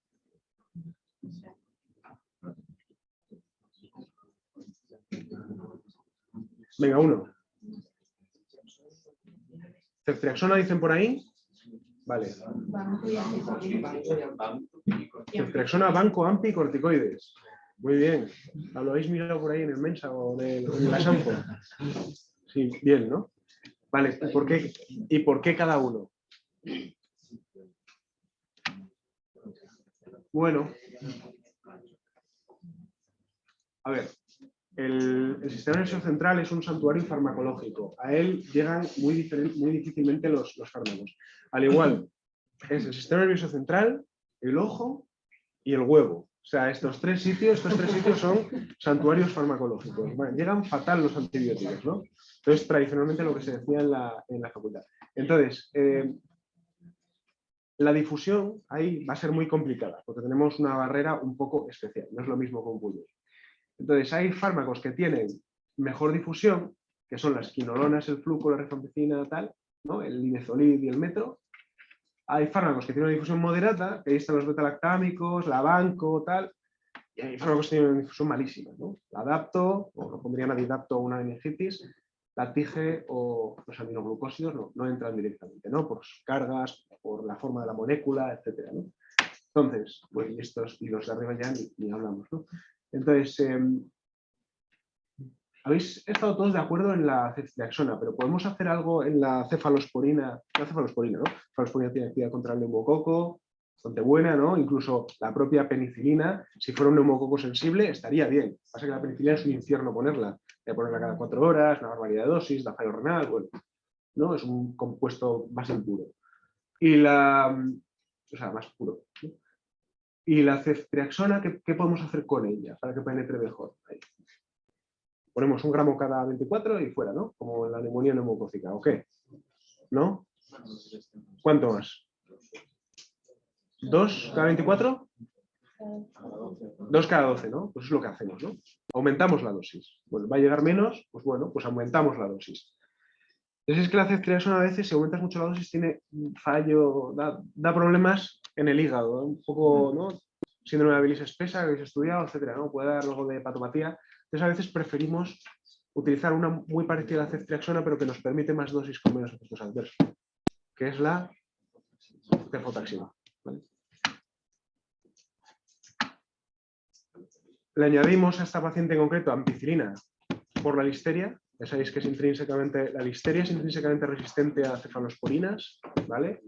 Venga, uno. Ceftriaxona dicen por ahí. Vale. Ceftriaxona, banco, ampi, corticoides. Muy bien. ¿Lo habéis mirado por ahí en el Mensa o en la Sanfo? Sí, bien, ¿no? Vale, ¿y por qué cada uno? Bueno, a ver, el sistema nervioso central es un santuario farmacológico. A él llegan muy difícilmente los fármacos. Al igual, es el sistema nervioso central, el ojo y el huevo. O sea, estos tres sitios son santuarios farmacológicos. Bueno, llegan fatal los antibióticos, ¿no? Entonces, tradicionalmente lo que se decía en la facultad. Entonces, la difusión ahí va a ser muy complicada, porque tenemos una barrera un poco especial. No es lo mismo con pulmón. Entonces, hay fármacos que tienen mejor difusión, que son las quinolonas, el fluco, la rifampicina, tal, ¿no? El linezolid y el metro. Hay fármacos que tienen una difusión moderada, que ahí están los betalactámicos, la banco, tal, y hay fármacos que tienen una difusión malísima, ¿no? La adapto, o lo pondrían adidapto o una meningitis, la TIGE o los aminoglucósidos no entran directamente, ¿no? Por sus cargas, por la forma de la molécula, etcétera, ¿no? Entonces, pues y los de arriba ya ni hablamos, ¿no? Entonces, habéis estado todos de acuerdo en la ceftriaxona, pero podemos hacer algo en la cefalosporina. La cefalosporina, ¿no? La cefalosporina tiene actividad contra el neumococo, bastante buena, ¿no? Incluso la propia penicilina, si fuera un neumococo sensible, estaría bien. Pasa que la penicilina es un infierno ponerla. Hay que ponerla cada 4 horas, una barbaridad de dosis, da fallo renal, bueno, ¿no? Es un compuesto más impuro. O sea, más puro, ¿no? Y la ceftriaxona, ¿qué podemos hacer con ella para que penetre mejor? Ahí. Ponemos 1 gramo cada 24 y fuera, ¿no? Como la neumonía neumocócica, ¿o qué? ¿No? ¿Cuánto más? ¿2 cada 24? 2 cada 12, ¿no? Pues es lo que hacemos, ¿no? Aumentamos la dosis. Bueno, va a llegar menos, pues bueno, pues aumentamos la dosis. Entonces es que la ceftriaxona a veces, si aumentas mucho la dosis, tiene un fallo, da problemas en el hígado, un poco, ¿no? Síndrome de bilis espesa, que habéis estudiado, etcétera, ¿no? Puede dar algo de hepatopatía. Entonces a veces preferimos utilizar una muy parecida a la ceftriaxona, pero que nos permite más dosis con menos efectos adversos, que es la cefotaxima, ¿vale? Le añadimos a esta paciente en concreto ampicilina por la listeria. Ya sabéis que la listeria es intrínsecamente resistente a cefalosporinas, ¿vale?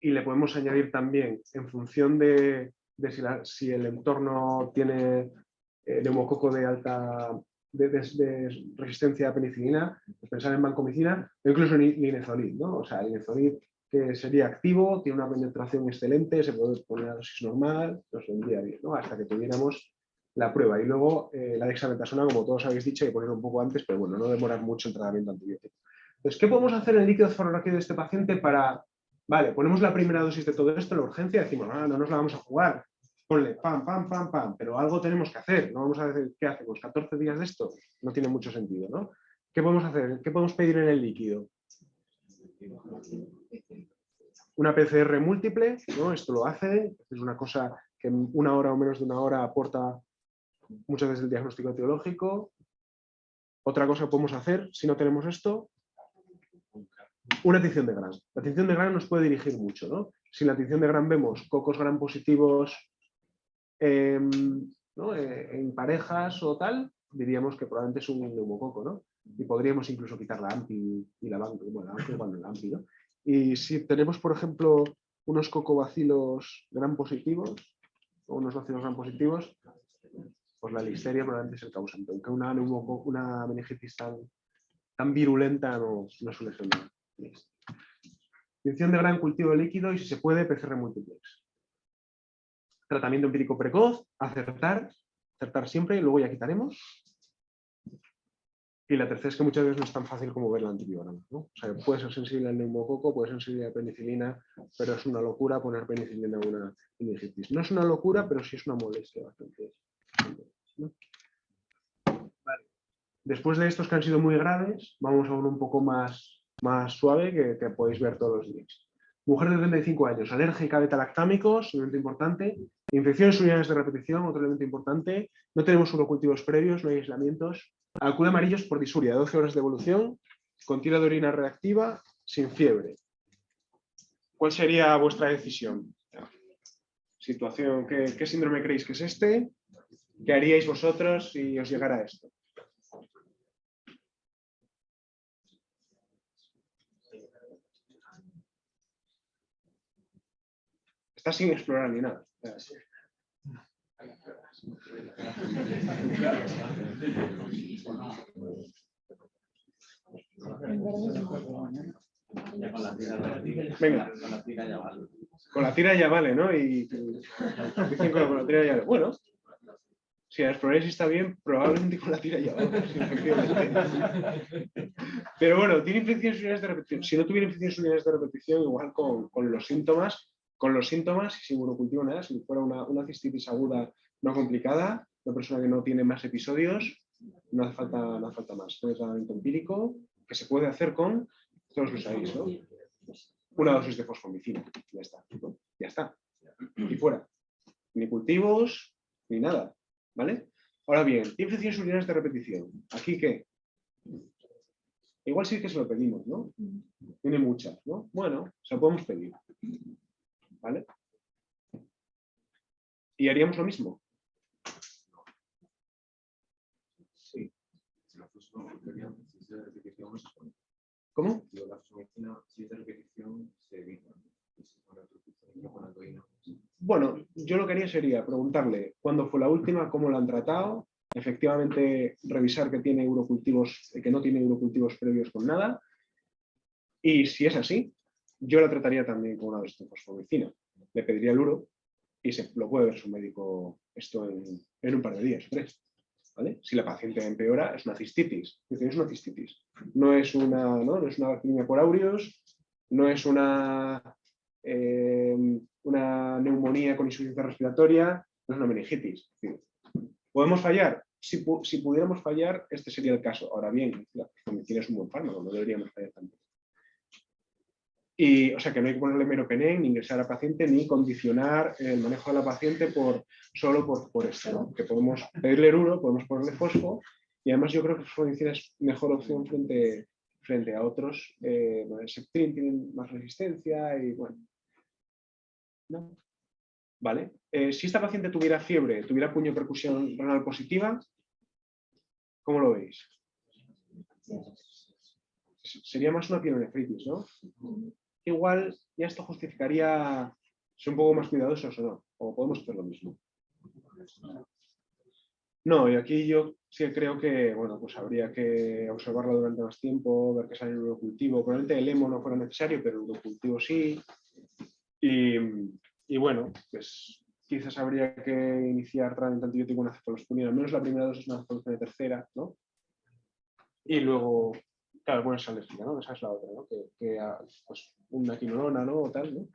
Y le podemos añadir también, en función de si el entorno tiene neumococo de alta de resistencia a penicilina, pensar en vancomicina o incluso en linezolid, ¿no? O sea, linezolid que sería activo, tiene una penetración excelente, se puede poner a dosis normal, nos vendría bien, ¿no? Hasta que tuviéramos la prueba. Y luego la dexametasona, como todos habéis dicho, hay que ponerlo un poco antes, pero bueno, no demorar mucho el tratamiento antibiótico. Entonces, ¿qué podemos hacer en el líquido cefalorraquídeo de este paciente para... Vale, ponemos la primera dosis de todo esto en la urgencia y decimos, no nos la vamos a jugar. Ponle pam, pam, pam, pam, pero algo tenemos que hacer. No vamos a decir, ¿qué hacemos? ¿14 días de esto? No tiene mucho sentido, ¿no? ¿Qué podemos hacer? ¿Qué podemos pedir en el líquido? Una PCR múltiple, ¿no? Esto lo hace, es una cosa que en 1 hora o menos de 1 hora aporta muchas veces el diagnóstico etiológico. Otra cosa que podemos hacer, si no tenemos esto, una tinción de Gram. La tinción de Gram nos puede dirigir mucho, ¿no? Si en la tinción de Gram vemos cocos Gram positivos ¿no? En parejas o tal, diríamos que probablemente es un neumococo, ¿no? Y podríamos incluso quitar la AMPI y la banco, bueno, la AMPI, ¿no? Y si tenemos, por ejemplo, unos cocobacilos Gram positivos, o unos bacilos Gram positivos, pues la listeria probablemente es el causante, aunque una meningitis tan virulenta no suele ser nada. Tinción de Gram, cultivo líquido y, si se puede, PCR multiplex. Tratamiento empírico precoz, acertar siempre y luego ya quitaremos. Y la tercera es que muchas veces no es tan fácil como ver el antibiograma, ¿no? O sea, puede ser sensible al neumococo, puede ser sensible a penicilina, pero es una locura poner penicilina a una meningitis. No es una locura, pero sí es una molestia bastante, ¿no? Vale. Después de estos que han sido muy graves, vamos a uno un poco más suave que podéis ver todos los días. Mujer de 35 años, alérgica a betalactámicos, elemento importante. Infecciones urinarias de repetición, otro elemento importante. No tenemos urocultivos previos, no hay aislamientos. Acude amarillos por disuria, 12 horas de evolución, con tira de orina reactiva, sin fiebre. ¿Cuál sería vuestra decisión? Situación, ¿qué síndrome creéis que es este? ¿Qué haríais vosotros si os llegara esto? Está sin explorar ni nada. Venga. Con la tira ya vale, ¿no? Y dicen con la tira ya vale. Bueno, si la exploráis está bien, probablemente con la tira ya vale. Pero bueno, tiene infecciones urinarias de repetición. Si no tuviera infecciones urinarias de repetición, igual con los síntomas y sin urocultivo nada, si fuera una cistitis aguda no complicada, una persona que no tiene más episodios, no hace falta más. Es un tratamiento empírico que se puede hacer con, todos lo sabéis, ¿no? Una dosis de fosfomicina, ya está, ¿no? Ya está. Y fuera. Ni cultivos, ni nada, ¿vale? Ahora bien, infecciones urinarias de repetición. ¿Aquí qué? Igual sí que se lo pedimos, ¿no? Tiene muchas, ¿no? Bueno, se lo podemos pedir, ¿vale? ¿Y haríamos lo mismo? Sí. ¿Cómo? Bueno, yo lo que haría sería preguntarle cuándo fue la última, cómo la han tratado, efectivamente revisar que tiene urocultivos, que no tiene urocultivos previos con nada, y si es así, yo la trataría también con una dosis de fosfomicina. Le pediría el uro y lo puede ver su médico esto en un par de días, 3. ¿Vale? Si la paciente empeora, es una cistitis. Es una cistitis. No es una bacteria por aureus, no es una neumonía con insuficiencia respiratoria, no es una meningitis. ¿Podemos fallar? Si pudiéramos fallar, este sería el caso. Ahora bien, la fosfomicina es un buen fármaco, no deberíamos fallar tanto. Y, o sea, que no hay que ponerle meropenem, ni ingresar al paciente, ni condicionar el manejo de la paciente solo por esto, ¿no? Que podemos pedirle el uro, podemos ponerle fosfo, y además yo creo que fosfomicina es mejor opción frente a otros. El Septrin tiene más resistencia y bueno. ¿No? Vale. Si esta paciente tuviera fiebre, tuviera puño percusión renal positiva, ¿cómo lo veis? Sería más una pielonefritis, ¿no? Igual ya esto justificaría ser un poco más cuidadosos o no, o podemos hacer lo mismo. No, y aquí yo sí creo que, bueno, pues habría que observarlo durante más tiempo, ver que sale el urocultivo. Probablemente el hemo no fuera necesario, pero el urocultivo sí. Y bueno, pues quizás habría que iniciar tratamiento antibiótico con cefalosporina, al menos la primera dosis una cefalosporina tercera, ¿no? Y luego, claro, bueno, es alérgica, ¿no? Esa es la otra, ¿no? Que pues una quinolona, ¿no? O tal, ¿no?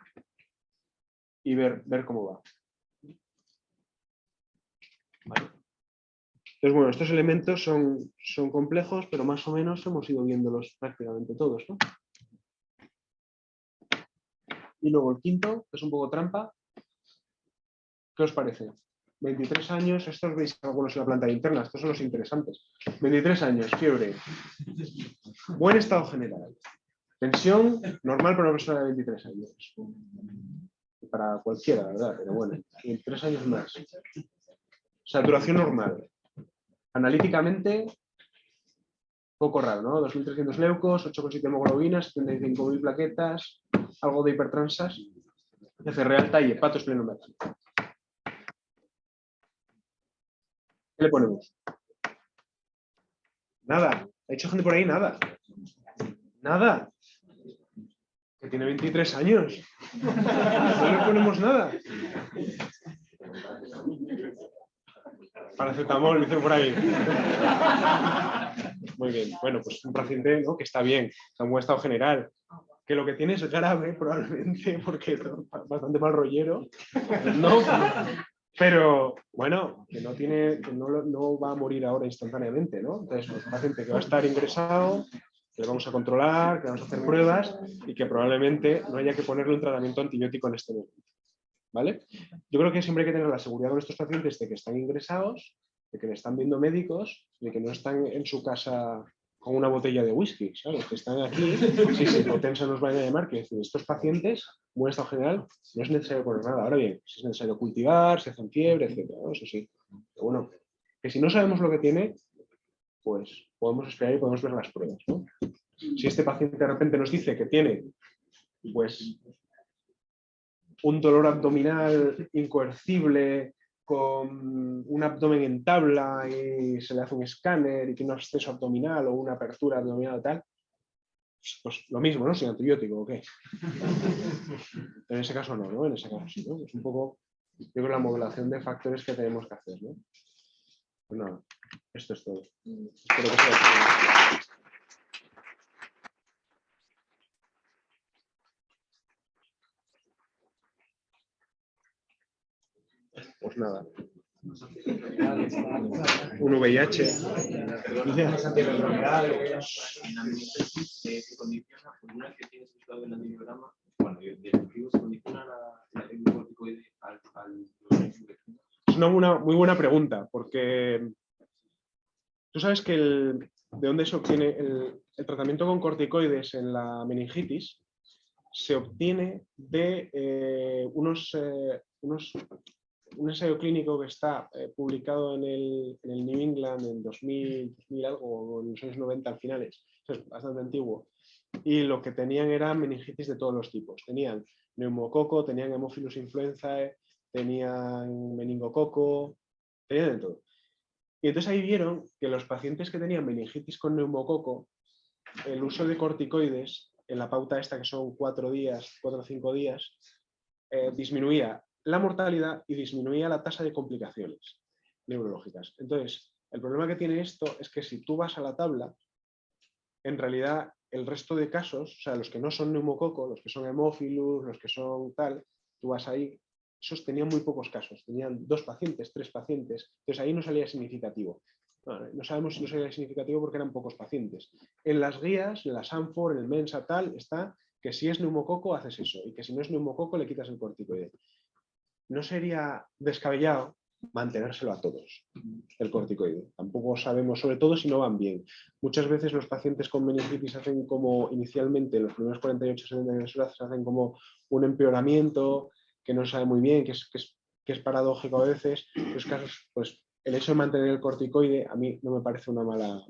Y ver cómo va. Vale. Entonces, bueno, estos elementos son complejos, pero más o menos hemos ido viéndolos prácticamente todos, ¿no? Y luego el quinto, que es un poco trampa. ¿Qué os parece? 23 años, estos veis algunos en la planta interna, estos son los interesantes. 23 años, fiebre. Buen estado general. Tensión normal para una persona de 23 años. Para cualquiera, ¿verdad? Pero bueno, 23 años más. Saturación normal. Analíticamente, poco raro, ¿no? 2.300 leucos, 8,7 hemoglobinas, 75.000 plaquetas, algo de hipertransas, PCR alta y hepato esplenometálico. ¿Qué le ponemos? Nada. Ha dicho gente por ahí, nada. Nada. Que tiene 23 años. No le ponemos nada. Paracetamol, dice por ahí. Muy bien. Bueno, pues un paciente, ¿no? Que está bien, está en buen estado general. Que lo que tiene es grave, probablemente, porque es bastante mal rollero. No, pero bueno, que no va a morir ahora instantáneamente, ¿no? Entonces, pues, un paciente que va a estar ingresado, que le vamos a controlar, que vamos a hacer pruebas y que probablemente no haya que ponerle un tratamiento antibiótico en este momento. ¿Vale? Yo creo que siempre hay que tener la seguridad con estos pacientes de que están ingresados, de que le están viendo médicos, de que no están en su casa con una botella de whisky, ¿sabes? Que están aquí, si potencia nos van a llamar, que decir, estos pacientes, buen estado general, no es necesario poner nada. Ahora bien, si es necesario cultivar, se hacen fiebre, etc. ¿no? Eso sí. Pero bueno, que si no sabemos lo que tiene, pues podemos esperar y podemos ver las pruebas, ¿no? Si este paciente de repente nos dice que tiene, pues, un dolor abdominal incoercible con un abdomen en tabla y se le hace un escáner y tiene un absceso abdominal o una apertura abdominal tal, pues lo mismo, ¿no? Sin antibiótico, ¿o qué? En ese caso no, ¿no? En ese caso sí, ¿no? Es un poco, yo creo, la modulación de factores que tenemos que hacer, ¿no? Pues nada, esto es todo. Espero que sea. Pues nada. Un VIH. En amniótesis se condiciona, por una que tienes situado en el antibiograma, bueno, y el motivo se condiciona la corticoide al Es una muy buena pregunta, porque tú sabes que de dónde se obtiene el tratamiento con corticoides en la meningitis, se obtiene de un ensayo clínico que está publicado en el New England en 2000 algo, o en los años 90 al finales, es bastante antiguo, y lo que tenían era meningitis de todos los tipos. Tenían neumococo, tenían Haemophilus influenzae, tenían meningococo, tenían de todo. Y entonces ahí vieron que los pacientes que tenían meningitis con neumococo, el uso de corticoides en la pauta esta, que son 4 o 5 días, disminuía la mortalidad y disminuía la tasa de complicaciones neurológicas. Entonces, el problema que tiene esto es que si tú vas a la tabla, en realidad el resto de casos, o sea, los que no son neumococo, los que son hemófilos, los que son tal, tú vas ahí, esos tenían muy pocos casos, tenían 2 pacientes, 3 pacientes, entonces ahí no salía significativo. No sabemos si no salía significativo porque eran pocos pacientes. En las guías, en la Sanford, en el Mensa, tal, está que si es neumococo haces eso y que si no es neumococo le quitas el corticoide. No sería descabellado mantenérselo a todos, el corticoide. Tampoco sabemos, sobre todo si no van bien. Muchas veces los pacientes con meningitis hacen como, inicialmente, los primeros 48-72 horas, hacen como un empeoramiento que no se sabe muy bien, que es paradójico a veces. En los casos, pues el hecho de mantener el corticoide a mí no me parece una mala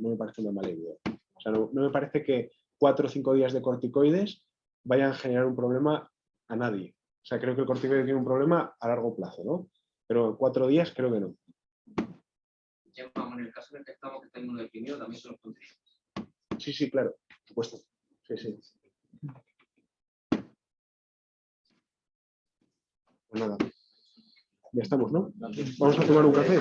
idea. O sea, no me parece que 4 o 5 días de corticoides vayan a generar un problema a nadie. O sea, creo que el corticoide tiene un problema a largo plazo, ¿no? Pero en 4 días creo que no. Ya, en el caso en el que estamos, que está inmunodeprimido, también se los pondría. Sí, claro, por supuesto. Sí. Pues nada, ya estamos, ¿no? Vamos a tomar un café.